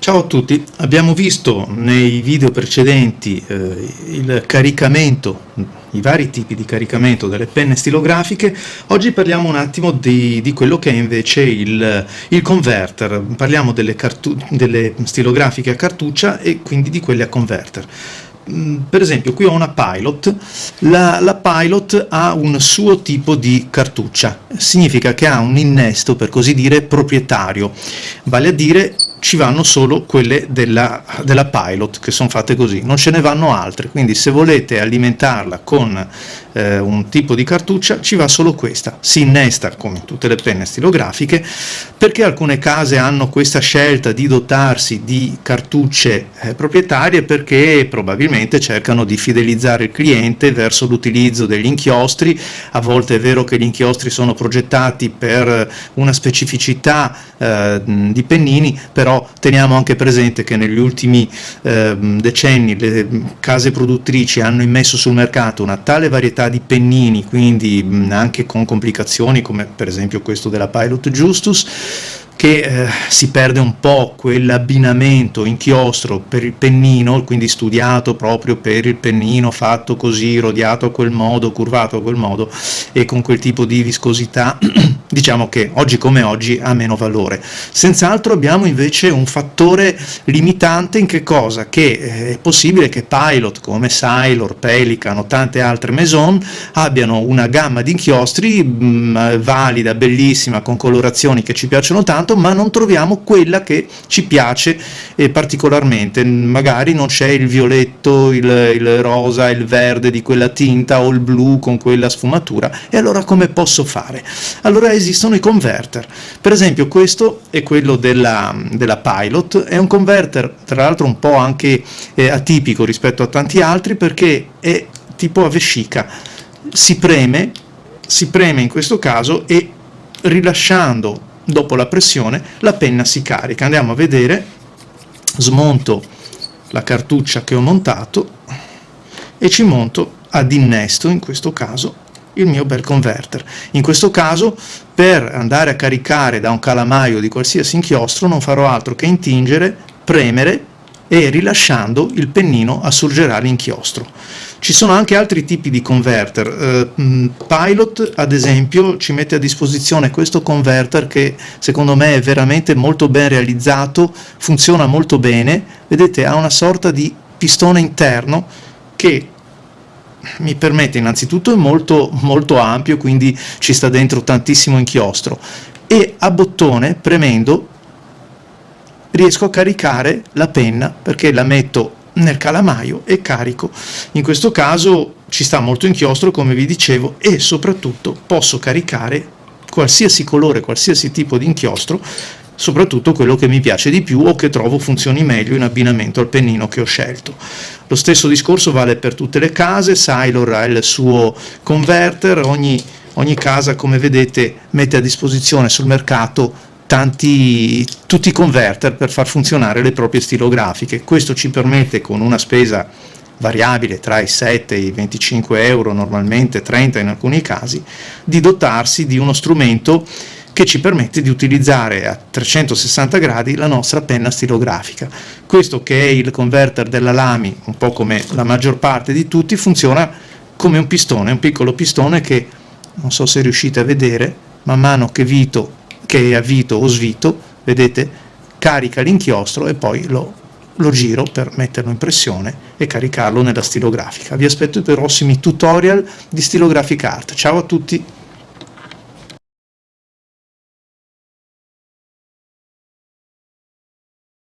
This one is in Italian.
Ciao a tutti, abbiamo visto nei video precedenti il caricamento, i vari tipi di caricamento delle penne stilografiche. Oggi parliamo un attimo di quello che è invece il converter, parliamo delle stilografiche a cartuccia e quindi di quelle a converter. Per esempio qui ho una Pilot, la Pilot ha un suo tipo di cartuccia, significa che ha un innesto per così dire proprietario, vale a dire ci vanno solo quelle della Pilot che sono fatte così, non ce ne vanno altre, quindi se volete alimentarla con un tipo di cartuccia ci va solo questa, si innesta come tutte le penne stilografiche. Perché alcune case hanno questa scelta di dotarsi di cartucce proprietarie? Perché probabilmente cercano di fidelizzare il cliente verso l'utilizzo degli inchiostri. A volte è vero che gli inchiostri sono progettati per una specificità di pennini, però teniamo anche presente che negli ultimi decenni le case produttrici hanno immesso sul mercato una tale varietà di pennini, quindi anche con complicazioni come per esempio questo della Pilot Justus, che si perde un po' quell'abbinamento inchiostro per il pennino, quindi studiato proprio per il pennino, fatto così, rodiato a quel modo, curvato a quel modo e con quel tipo di viscosità. Diciamo che oggi come oggi ha meno valore. Senz'altro abbiamo invece un fattore limitante in che cosa? Che è possibile che Pilot come Sailor, Pelican o tante altre maison abbiano una gamma di inchiostri valida, bellissima, con colorazioni che ci piacciono tanto, ma non troviamo quella che ci piace particolarmente. Magari non c'è il violetto, il rosa, il verde di quella tinta o il blu con quella sfumatura, e allora come posso fare? Allora esistono i converter. Per esempio questo è quello della Pilot, è un converter tra l'altro un po' anche atipico rispetto a tanti altri perché è tipo a vescica, si preme in questo caso e rilasciando dopo la pressione la penna si carica. Andiamo a vedere, smonto la cartuccia che ho montato e ci monto ad innesto in questo caso il mio bel converter. In questo caso per andare a caricare da un calamaio di qualsiasi inchiostro non farò altro che intingere, premere e rilasciando il pennino assurgerà l'inchiostro. Ci sono anche altri tipi di converter. Pilot ad esempio ci mette a disposizione questo converter che secondo me è veramente molto ben realizzato, funziona molto bene, vedete ha una sorta di pistone interno che mi permette, innanzitutto è molto molto ampio, quindi ci sta dentro tantissimo inchiostro, e a bottone premendo riesco a caricare la penna perché la metto nel calamaio e carico. In questo caso ci sta molto inchiostro come vi dicevo e soprattutto posso caricare qualsiasi colore, qualsiasi tipo di inchiostro, soprattutto quello che mi piace di più o che trovo funzioni meglio in abbinamento al pennino che ho scelto. Lo stesso discorso vale per tutte le case. Sailor ha il suo converter, ogni casa come vedete mette a disposizione sul mercato tutti i converter per far funzionare le proprie stilografiche. Questo ci permette, con una spesa variabile tra i 7 e i 25 euro, normalmente 30 in alcuni casi, di dotarsi di uno strumento che ci permette di utilizzare a 360 gradi la nostra penna stilografica. Questo, che è il converter della Lamy, un po' come la maggior parte di tutti, funziona come un pistone, un piccolo pistone che, non so se riuscite a vedere, man mano che avvito o svito, vedete, carica l'inchiostro e poi lo giro per metterlo in pressione e caricarlo nella stilografica. Vi aspetto per prossimi tutorial di Stylographic Art. Ciao a tutti!